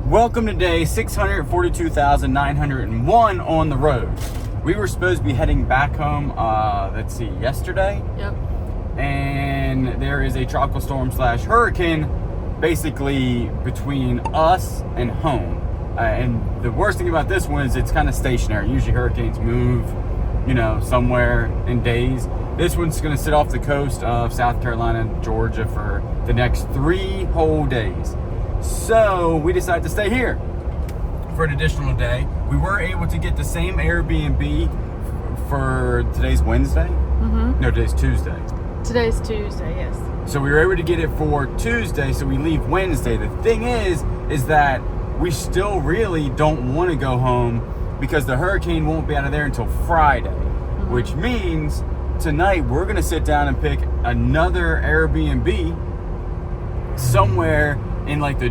Welcome to day 642,901 on the road. We were supposed to be heading back home, yesterday. Yep. And there is a tropical storm / hurricane basically between us and home. And the worst thing about this one is it's kind of stationary. Usually hurricanes move, somewhere in days. This one's going to sit off the coast of South Carolina, Georgia for the next 3 whole days. So we decided to stay here for an additional day. We were able to get the same Airbnb for today's Wednesday. Mm-hmm. No, today's Tuesday. Today's Tuesday, yes. So we were able to get it for Tuesday, so we leave Wednesday. The thing is that we still really don't want to go home because the hurricane won't be out of there until Friday, which means tonight we're going to sit down and pick another Airbnb somewhere in like the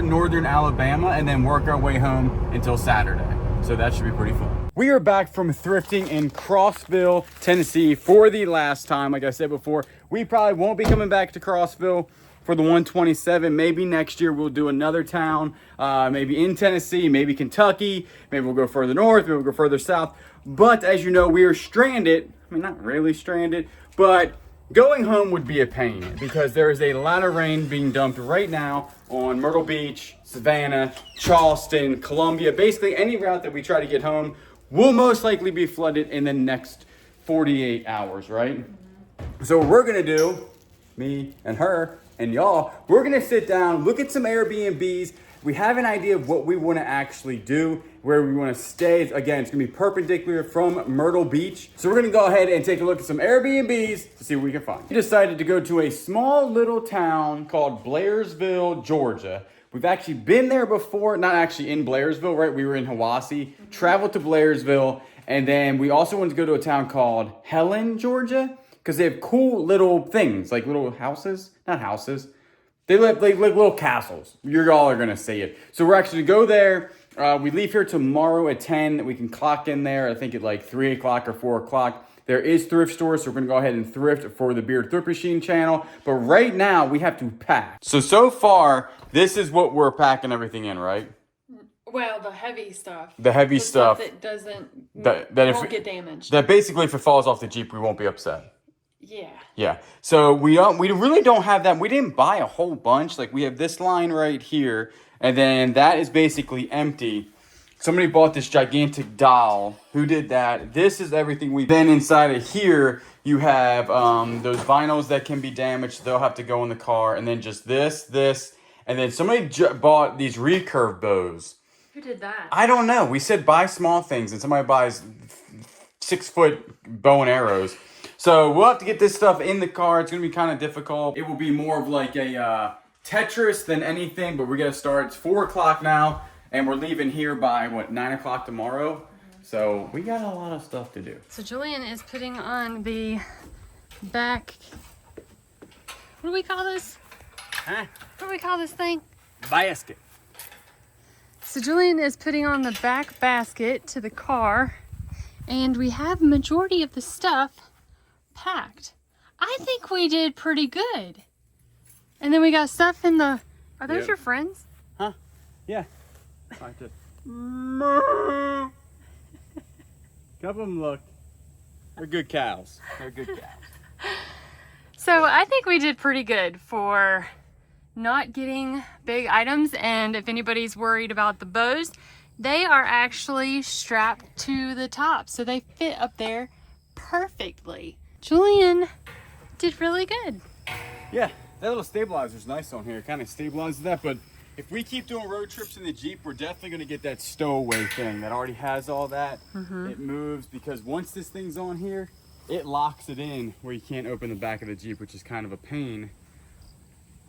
northern Alabama, and then work our way home until Saturday. So that should be pretty fun. We are back from thrifting in Crossville, Tennessee for the last time. Like I said before, we probably won't be coming back to Crossville for the 127. Maybe next year we'll do another town, maybe in Tennessee, maybe Kentucky, maybe we'll go further north, maybe we'll go further south. But as you know, we are stranded. I mean, not really stranded, but going home would be a pain because there is a lot of rain being dumped right now on Myrtle Beach, Savannah, Charleston, Columbia. Basically, any route that we try to get home will most likely be flooded in the next 48 hours, right? So what we're gonna do, me and her and y'all, we're gonna sit down, look at some Airbnbs. We have an idea of what we wanna actually do, where we wanna stay. Again, it's gonna be perpendicular from Myrtle Beach. So we're gonna go ahead and take a look at some Airbnbs to see what we can find. We decided to go to a small little town called Blairsville, Georgia. We've actually been there before, not actually in Blairsville, right? We were in Hiwassee, traveled to Blairsville, and then we also wanted to go to a town called Helen, Georgia, because they have cool little things, like little houses, not houses. They live like little castles. You all are gonna see it. So we're actually gonna go there. We leave here tomorrow at 10. We can clock in there, I think at like 3 o'clock or 4 o'clock. There is thrift stores, so we're gonna go ahead and thrift for the Bearded Thrift Machine channel. But right now, we have to pack. So far, this is what we're packing everything in, right? Well, the heavy stuff. The heavy stuff. That doesn't, won't get damaged. That basically, if it falls off the Jeep, we won't be upset. Yeah. Yeah. So we really don't have that. We didn't buy a whole bunch. Like we have this line right here, and then that is basically empty. Somebody bought this gigantic doll. Who did that? This is everything we. Then inside of here, you have those vinyls that can be damaged. They'll have to go in the car, and then just this, and then somebody bought these recurve bows. Who did that? I don't know. We said buy small things, and somebody buys 6-foot bow and arrows. So we'll have to get this stuff in the car. It's going to be kind of difficult. It will be more of like a Tetris than anything, but we're going to start. It's 4 o'clock now, and we're leaving here by, 9 o'clock tomorrow? So we got a lot of stuff to do. So Julian is putting on the back, what do we call this? Huh? What do we call this thing? Basket. So Julian is putting on the back basket to the car, and we have majority of the stuff packed. I think we did pretty good. And then we got stuff in the, are those your friends? Huh? Yeah. I just couple of them look. They're good cows. They're good cows. So I think we did pretty good for not getting big items. And if anybody's worried about the bows, they are actually strapped to the top, so they fit up there perfectly. Julian did really good. Yeah, that little stabilizer's nice on here. It kind of stabilizes that, but if we keep doing road trips in the Jeep, we're definitely going to get that stowaway thing that already has all that. It moves because once this thing's on here, it locks it in where you can't open the back of the Jeep, which is kind of a pain.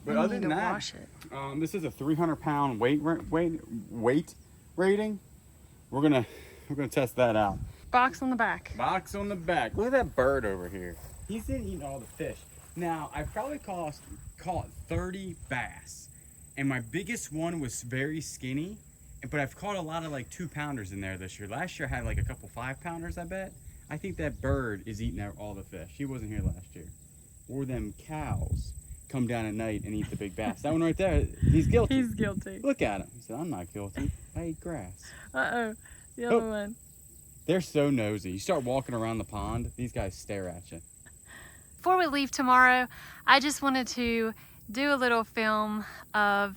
But other than that, wash it. This is a 300-pound weight rating. We're gonna test that out. Box on the back. Box on the back. Look at that bird over here. He's in eating all the fish. Now, I probably caught 30 bass, and my biggest one was very skinny, but I've caught a lot of like 2-pounders in there this year. Last year I had like a couple 5-pounders, I bet. I think that bird is eating all the fish. He wasn't here last year. Or them cows. come down at night and eat the big bass. That one right there, he's guilty. He's guilty. Look at him. He said, I'm not guilty. I eat grass. Uh-oh. The other one. They're so nosy. You start walking around the pond, these guys stare at you. Before we leave tomorrow, I just wanted to do a little film of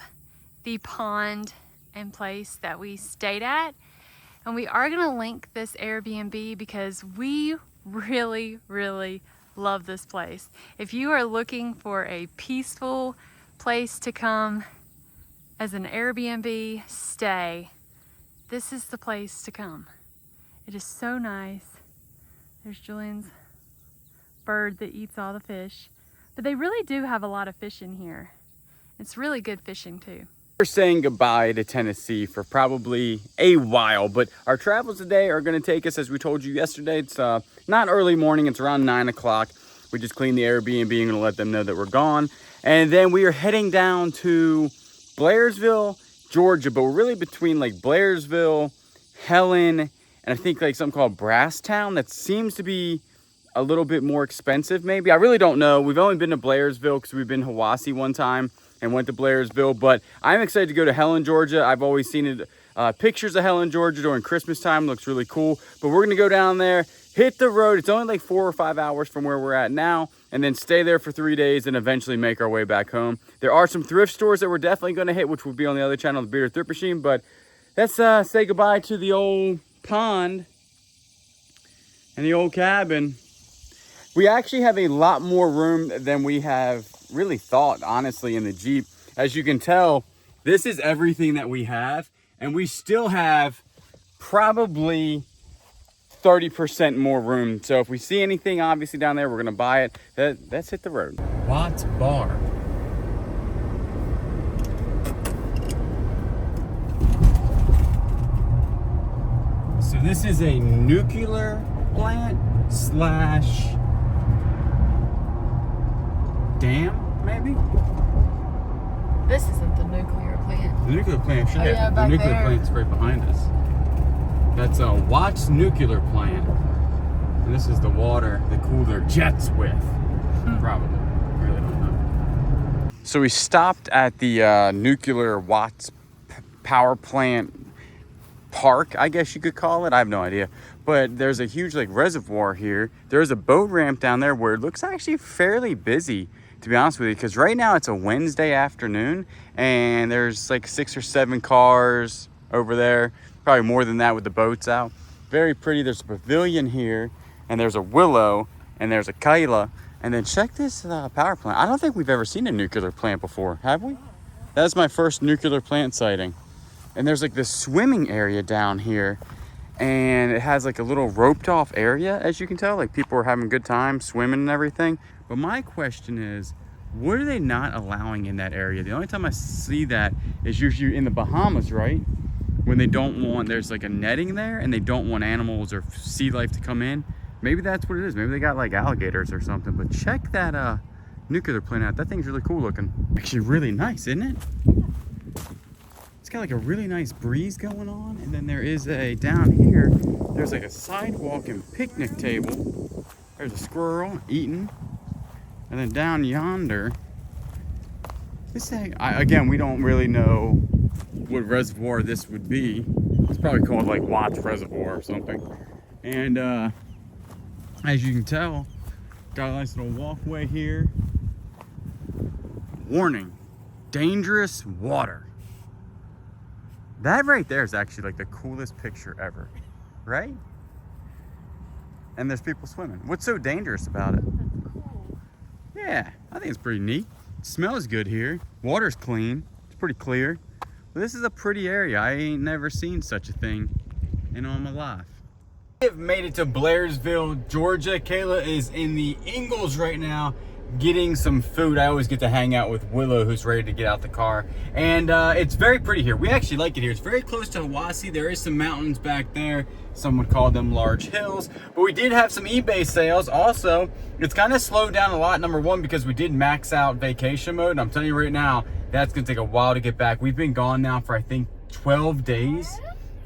the pond and place that we stayed at. And we are gonna link this Airbnb because we really, really love this place. If you are looking for a peaceful place to come as an Airbnb stay, this is the place to come. It is so nice. There's Julian's bird that eats all the fish. But they really do have a lot of fish in here. It's really good fishing too. We're saying goodbye to Tennessee for probably a while, but our travels today are going to take us, as we told you yesterday, it's not early morning, it's around 9 o'clock. We just cleaned the Airbnb and going to let them know that we're gone. And then we are heading down to Blairsville, Georgia, but we're really between like Blairsville, Helen, and I think like something called Brasstown that seems to be a little bit more expensive maybe. I really don't know. We've only been to Blairsville because we've been to Hiwassee one time and went to Blairsville, but I'm excited to go to Helen, Georgia. I've always seen it, pictures of Helen, Georgia during Christmas time. Looks really cool, but we're gonna go down there, hit the road. It's only like 4 or 5 hours from where we're at now, and then stay there for 3 days and eventually make our way back home. There are some thrift stores that we're definitely gonna hit, which will be on the other channel, the Bearded Thrift Machine, but let's say goodbye to the old pond and the old cabin. We actually have a lot more room than we have really thought, honestly, in the Jeep. As you can tell, this is everything that we have, and we still have probably 30% more room. So if we see anything, obviously, down there, we're gonna buy it. Let's hit the road. Watts Bar. So this is a nuclear plant slash dam, maybe? This isn't the nuclear plant. The nuclear plant, Oh, yeah, the back nuclear there. plant's right behind us. That's a Watts nuclear plant. And this is the water they cool their jets with. Probably. Really don't know. So we stopped at the nuclear Watts power plant park, I guess you could call it. I have no idea. But there's a huge like reservoir here. There's a boat ramp down there where it looks actually fairly busy, to be honest with you, because right now it's a Wednesday afternoon and there's like 6 or 7 cars over there, probably more than that with the boats out. Very pretty. There's a pavilion here and there's a willow and there's a kaila. And then check this power plant. I don't think we've ever seen a nuclear plant before, have we? That's my first nuclear plant sighting. And there's like this swimming area down here, and it has like a little roped off area, as you can tell, like people are having a good time swimming and everything. But my question is, what are they not allowing in that area? The only time I see that is usually in the Bahamas, right? When they don't want, there's like a netting there and they don't want animals or sea life to come in. Maybe that's what it is. Maybe they got like alligators or something. But check that nuclear plant out. That thing's really cool looking. Actually really nice, isn't it? It's got like a really nice breeze going on. And then there is down here, there's like a sidewalk and picnic table. There's a squirrel eating. And then down yonder, this thing, again, we don't really know what reservoir this would be. It's probably called like Watts Reservoir or something. And as you can tell, got a nice little walkway here. Warning, dangerous water. That right there is actually like the coolest picture ever, right? And there's people swimming. What's so dangerous about it? That's cool. Yeah, I think it's pretty neat. It smells good here. Water's clean. It's pretty clear. But this is a pretty area. I ain't never seen such a thing in all my life. We have made it to Blairsville, Georgia. Kayla is in the Ingalls right now getting some food. I always get to hang out with Willow, who's ready to get out the car. And it's very pretty here. We actually like it here. It's very close to Hiwassee. There is some mountains back there. Some would call them large hills. But we did have some eBay sales. Also, it's kind of slowed down a lot, number one, because we did max out vacation mode. And I'm telling you right now, that's going to take a while to get back. We've been gone now for, I think, 12 days.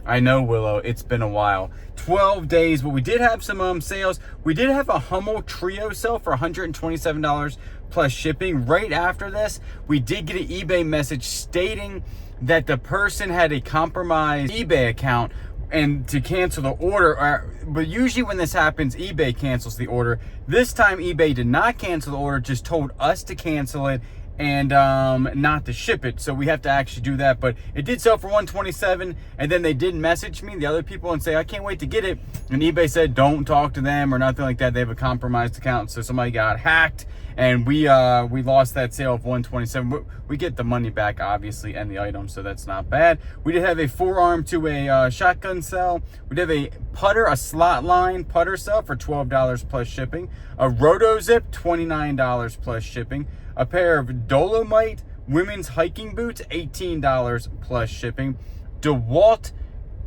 I know, Willow, it's been a while. 12 days, but we did have some sales. We did have a Hummel Trio sale for $127 plus shipping. Right after this, we did get an eBay message stating that the person had a compromised eBay account and to cancel the order. But usually when this happens, eBay cancels the order. This time eBay did not cancel the order, just told us to cancel it and not to ship it. So we have to actually do that. But it did sell for $127, and then they did message me, the other people, and say, I can't wait to get it. And eBay said, don't talk to them or nothing like that. They have a compromised account. So somebody got hacked, and we lost that sale of $127. But we get the money back, obviously, and the item, so that's not bad. We did have a forearm to a shotgun sale. We did have a putter, a slot line putter sale for $12 plus shipping. A roto zip, $29 plus shipping. A pair of Dolomite women's hiking boots, $18 plus shipping. DeWalt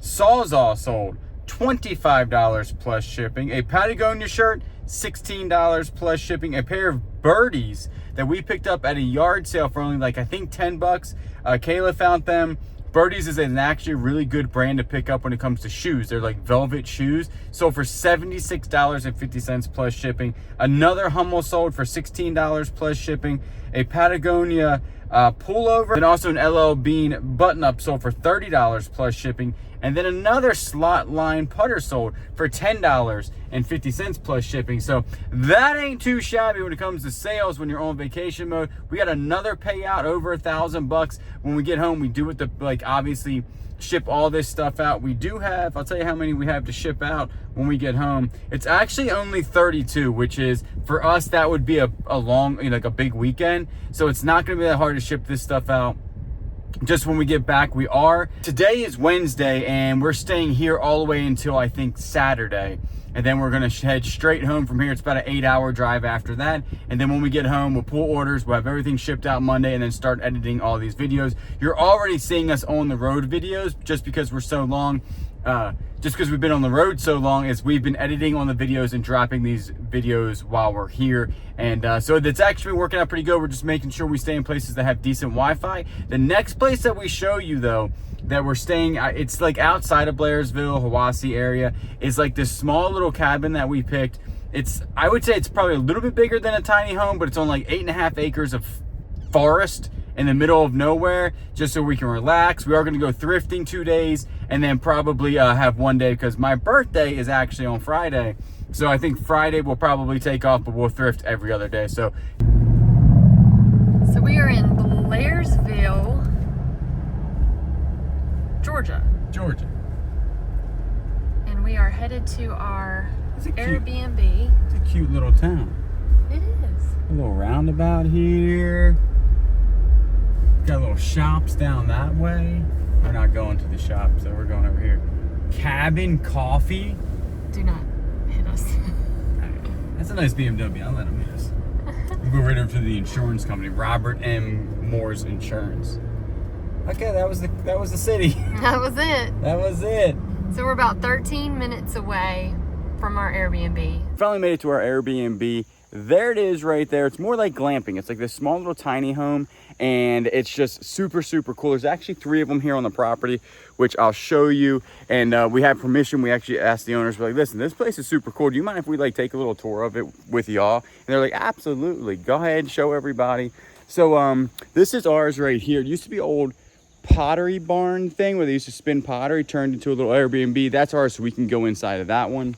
Sawzall sold, $25 plus shipping. A Patagonia shirt, $16 plus shipping. A pair of birdies that we picked up at a yard sale for only like, I think, 10 bucks. Kayla found them. Birdies is an actually really good brand to pick up when it comes to shoes. They're like velvet shoes. Sold for $76.50 plus shipping. Another Hummel sold for $16 plus shipping. A Patagonia pullover, and also an LL Bean button-up sold for $30 plus shipping. And then another slot line putter sold for $10.50 plus shipping. So that ain't too shabby when it comes to sales when you're on vacation mode. We got another payout over $1,000 when we get home. We do it to, like, obviously ship all this stuff out. We do have, I'll tell you how many we have to ship out when we get home. It's actually only 32, which is, for us, that would be a long, like a big weekend. So it's not gonna be that hard to ship this stuff out just when we get back. Today is Wednesday, and we're staying here all the way until, I think, Saturday. And then we're gonna head straight home from here. It's about an 8-hour drive after that. And then when we get home, we'll pull orders, we'll have everything shipped out Monday, and then start editing all these videos. You're already seeing us on the road videos just because we're so long. Just because we've been on the road so long, is we've been editing on the videos and dropping these videos while we're here. And so that's actually working out pretty good. We're just making sure we stay in places that have decent Wi-Fi. The next place that we show you, though, that we're staying, it's like outside of Blairsville, Hiwassee area. It's like this small little cabin that we picked. I would say it's probably a little bit bigger than a tiny home, but it's on like 8.5 acres of forest in the middle of nowhere, just so we can relax. We are gonna go thrifting 2 days, and then probably have 1 day, because my birthday is actually on Friday. So I think Friday we'll probably take off, but we'll thrift every other day. So we are in Blairsville, Georgia. And we are headed to our Airbnb. It's a cute little town. It is. A little roundabout here. Got little shops down that way. We're not going to the shop, so we're going over here. Cabin Coffee. Do not hit us. That's a nice BMW. I'll let him hit us. We'll go right over to the insurance company, Robert M. Moore's Insurance. Okay, that was the city. That was it. That was it. So we're about 13 minutes away from our Airbnb. Finally made it to our Airbnb. There it is right there. It's more like glamping. It's like this small little tiny home, and it's just super, super cool. There's actually 3 of them here on the property, which I'll show you. And we have permission. We actually asked the owners, we're like, listen, this place is super cool. Do you mind if we like take a little tour of it with y'all? And they're like, absolutely. Go ahead, show everybody. So this is ours right here. It used to be old pottery barn thing where they used to spin pottery, turned into a little Airbnb. That's ours, so we can go inside of that one.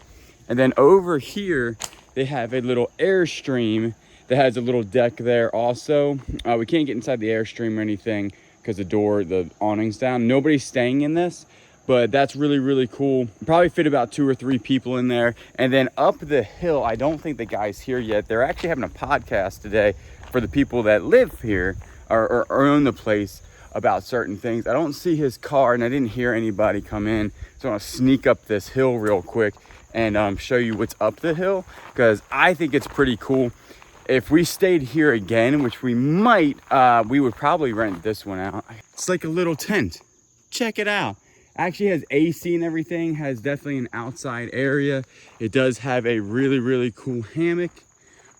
And then over here, they have a little Airstream that has a little deck there also. We can't get inside the Airstream or anything because the awning's down. Nobody's staying in this, but that's really, really cool. Probably fit about 2 or 3 people in there. And then up the hill, I don't think the guy's here yet. They're actually having a podcast today for the people that live here or own the place about certain things. I don't see his car, and I didn't hear anybody come in. So I'm gonna sneak up this hill real quick and show you what's up the hill, because I think it's pretty cool. If we stayed here again, which we might, we would probably rent this one out. It's like a little tent. Check it out. Actually has AC and everything, has definitely an outside area. It does have a really, really cool hammock,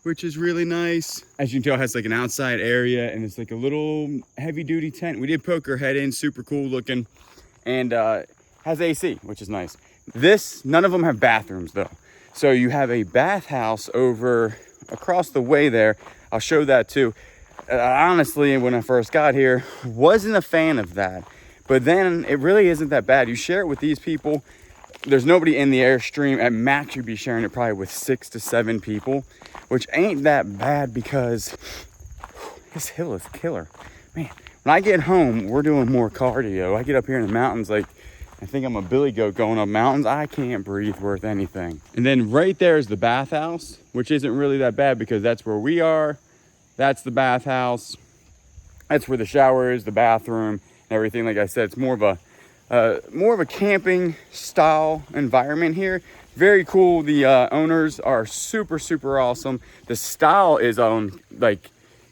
which is really nice. As you can tell, it has like an outside area, and it's like a little heavy duty tent. We did poke our head in, super cool looking. And has AC, which is nice. None of them have bathrooms though. So you have a bathhouse over across the way there. I'll show that too. Honestly, when I first got here, wasn't a fan of that. But then it really isn't that bad. You share it with these people. There's nobody in the Airstream. At max, you'd be sharing it probably with 6 to 7 people, which ain't that bad because this hill is killer. Man, when I get home, we're doing more cardio. I get up here in the mountains, like, I think I'm a billy goat going up mountains. I can't breathe worth anything. And then right there is the bathhouse, which isn't really that bad because that's where we are. That's the bathhouse. That's where the shower is, the bathroom, and everything. Like I said, it's more of a camping style environment here. Very cool. The owners are super, super awesome. The style is like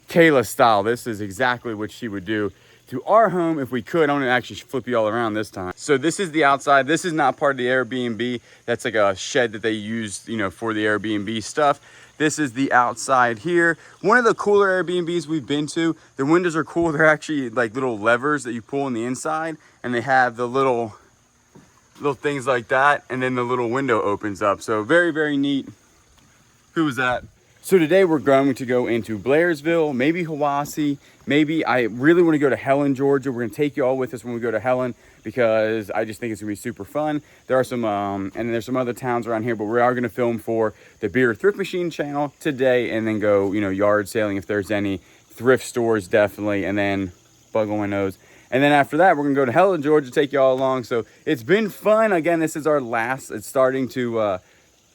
Kayla's style. This is exactly what she would do to our home if we could. I'm gonna actually flip you all around this time. So this is the outside. This is not part of the Airbnb. That's like a shed that they use, you know, for the Airbnb stuff. This is the outside here. One of the cooler Airbnbs we've been to. The windows are cool. They're actually like little levers that you pull on the inside, and they have the little things like that, and then the little window opens up. So very, very neat. Who was that? So today we're going to go into Blairsville, maybe Hiwassee, maybe I really want to go to Helen, Georgia. We're going to take you all with us when we go to Helen because I just think it's going to be super fun. There are some, and there's some other towns around here, but we are going to film for the Bearded Thrift Machine Channel today and then go, you know, yard sailing if there's any, thrift stores definitely, and then bug on my nose. And then after that, we're going to go to Helen, Georgia, take you all along. So it's been fun. Again, this is our last, it's starting to,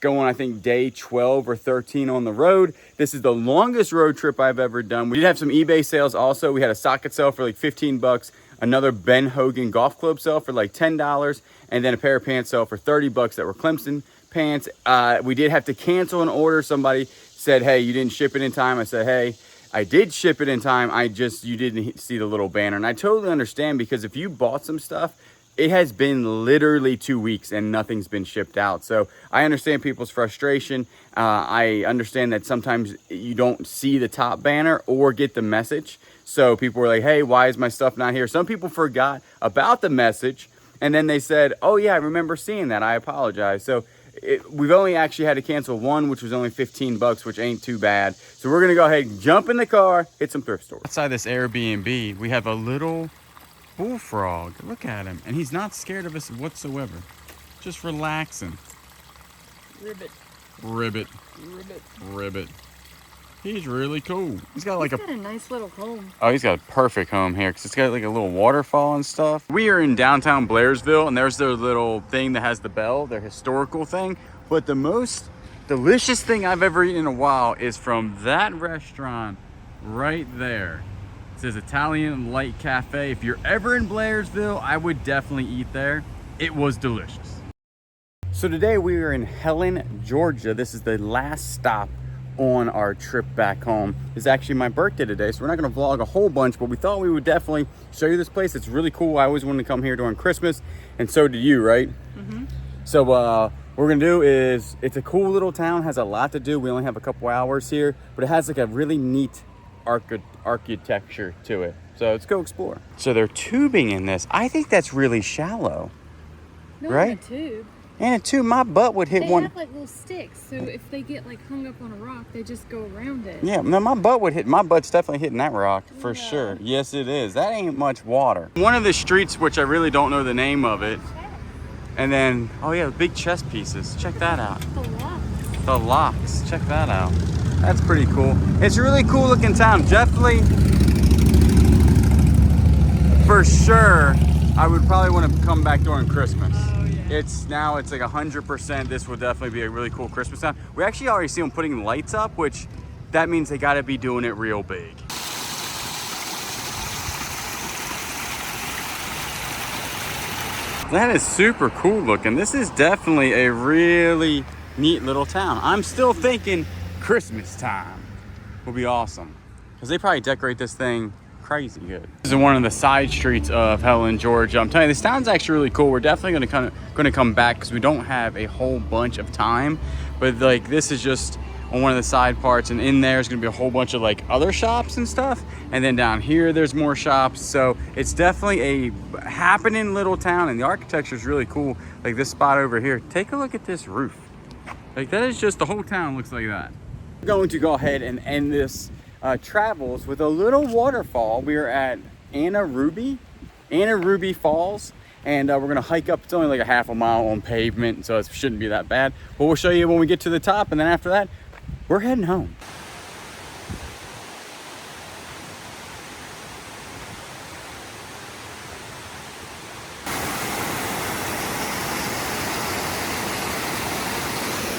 go on, I think, day 12 or 13 on the road. This is the longest road trip I've ever done. We did have some eBay sales also. We had a socket sale for like 15 bucks, another Ben Hogan golf club sale for like $10, and then a pair of pants sale for 30 bucks that were Clemson pants. We did have to cancel an order. Somebody said, hey, you didn't ship it in time. I said, hey, I did ship it in time. You didn't see the little banner. And I totally understand because if you bought some stuff, it has been literally 2 weeks and nothing's been shipped out. So I understand people's frustration. I understand that sometimes you don't see the top banner or get the message. So people were like, hey, why is my stuff not here? Some people forgot about the message. And then they said, oh yeah, I remember seeing that. I apologize. So we've only actually had to cancel one, which was only 15 bucks, which ain't too bad. So we're gonna go ahead and jump in the car, hit some thrift stores. Outside this Airbnb, we have a little bullfrog. Look at him, and he's not scared of us whatsoever, just relaxing. Ribbit. He's really cool. He's got like a nice little home. Oh, he's got a perfect home here because it's got like a little waterfall and stuff. We are in downtown Blairsville, and there's their little thing that has the bell, their historical thing. But the most delicious thing I've ever eaten in a while is from that restaurant right there. It says Italian Light Cafe. If you're ever in Blairsville, I would definitely eat there. It was delicious. So today we are in Helen, Georgia. This is the last stop on our trip back home. It's actually my birthday today, so we're not going to vlog a whole bunch, but we thought we would definitely show you this place. It's really cool. I always wanted to come here during Christmas, and so did you, right? Mm-hmm. So what we're going to do is, it's a cool little town, has a lot to do. We only have a couple hours here, but it has like a really neat architecture to it. So let's go explore. So they're tubing in this. I think that's really shallow. No, right? A tube. And a tube, my butt would hit one. They have like little sticks, so if they get like hung up on a rock, they just go around it. Yeah, no, my butt's definitely hitting that rock for sure. Yes, it is. That ain't much water. One of the streets, which I really don't know the name of it. And then, oh yeah, big chess pieces. Check that out. The locks. Check that out. That's pretty cool. It's a really cool looking town. Definitely, for sure, I would probably want to come back during Christmas. Oh, yeah. It's like 100%. This will definitely be a really cool Christmas town. We actually already see them putting lights up, which that means they got to be doing it real big. That is super cool looking. This is definitely a really neat little town. I'm still thinking Christmas time will be awesome because they probably decorate this thing crazy good. This is one of the side streets of Helen, Georgia. I'm telling you, this town's actually really cool. We're definitely going to come back because we don't have a whole bunch of time, but like this is just on one of the side parts, and in there is going to be a whole bunch of like other shops and stuff. And then down here there's more shops, so it's definitely a happening little town, and the architecture is really cool. Like this spot over here, take a look at this roof. Like that is just, the whole town looks like that. We're going to go ahead and end this travels with a little waterfall. We are at Anna Ruby Falls, and we're gonna hike up. It's only like a half a mile on pavement, so it shouldn't be that bad, but we'll show you when we get to the top, and then after that we're heading home.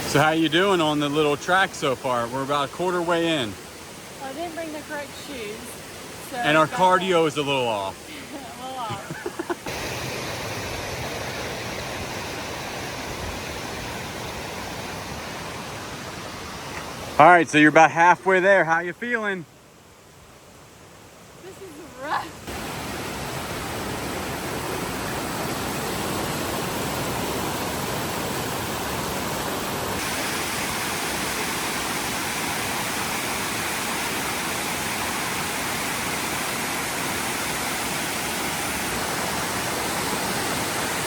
So how you doing on the little track so far? We're about a quarter way in. I didn't bring the correct shoes, so And our cardio is a little off. a little off. All right, so you're about halfway there. How you feeling? This is rough.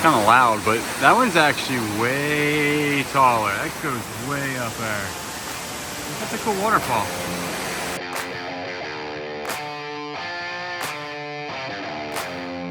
Kind of loud, but that one's actually way taller. That goes way up there. That's a cool waterfall.